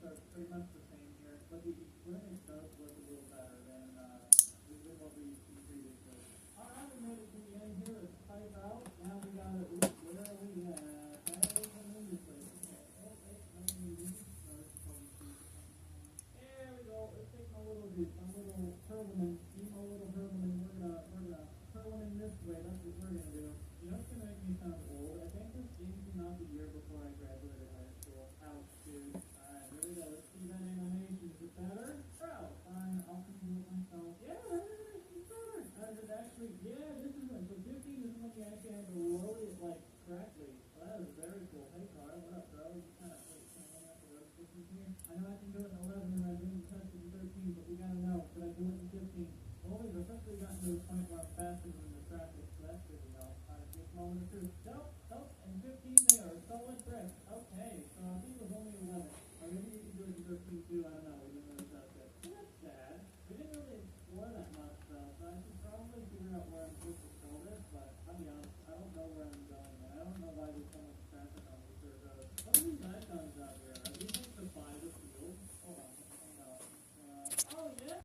are pretty much the same here, but the experience does look a little better than what we used to previously. All right, we made it to the end here. Let's pipe out. Now we got to, where are we at? In this place. Okay. Oh, wait, no, we didn't. No, this is what we see. There we go. Let's take my little Hurleman. See my little Hurleman. We're gonna hurl him in this way. That's what we're gonna do. You know, it's gonna make me sound old. I think this game came out the year before I graduated high school. Ouch, dude. Alright, here we go. Let's see that animation. Is it better? Oh, fine. I'll do it myself. Yeah, it's better. It's actually, yeah, this is one. So 15 is when you actually have to load it, like, correctly. Well, that is very cool. Hey, Carl, what up, bro? You kind of, wait, can I have to roast this in here? I know I can do it in 11 and I didn't touch it in 13, but we gotta know. Should I do it in 15? Well, we've officially gotten to the point where I'm faster than the traffic, so that's good to know. Alright, just a moment or two. Nope.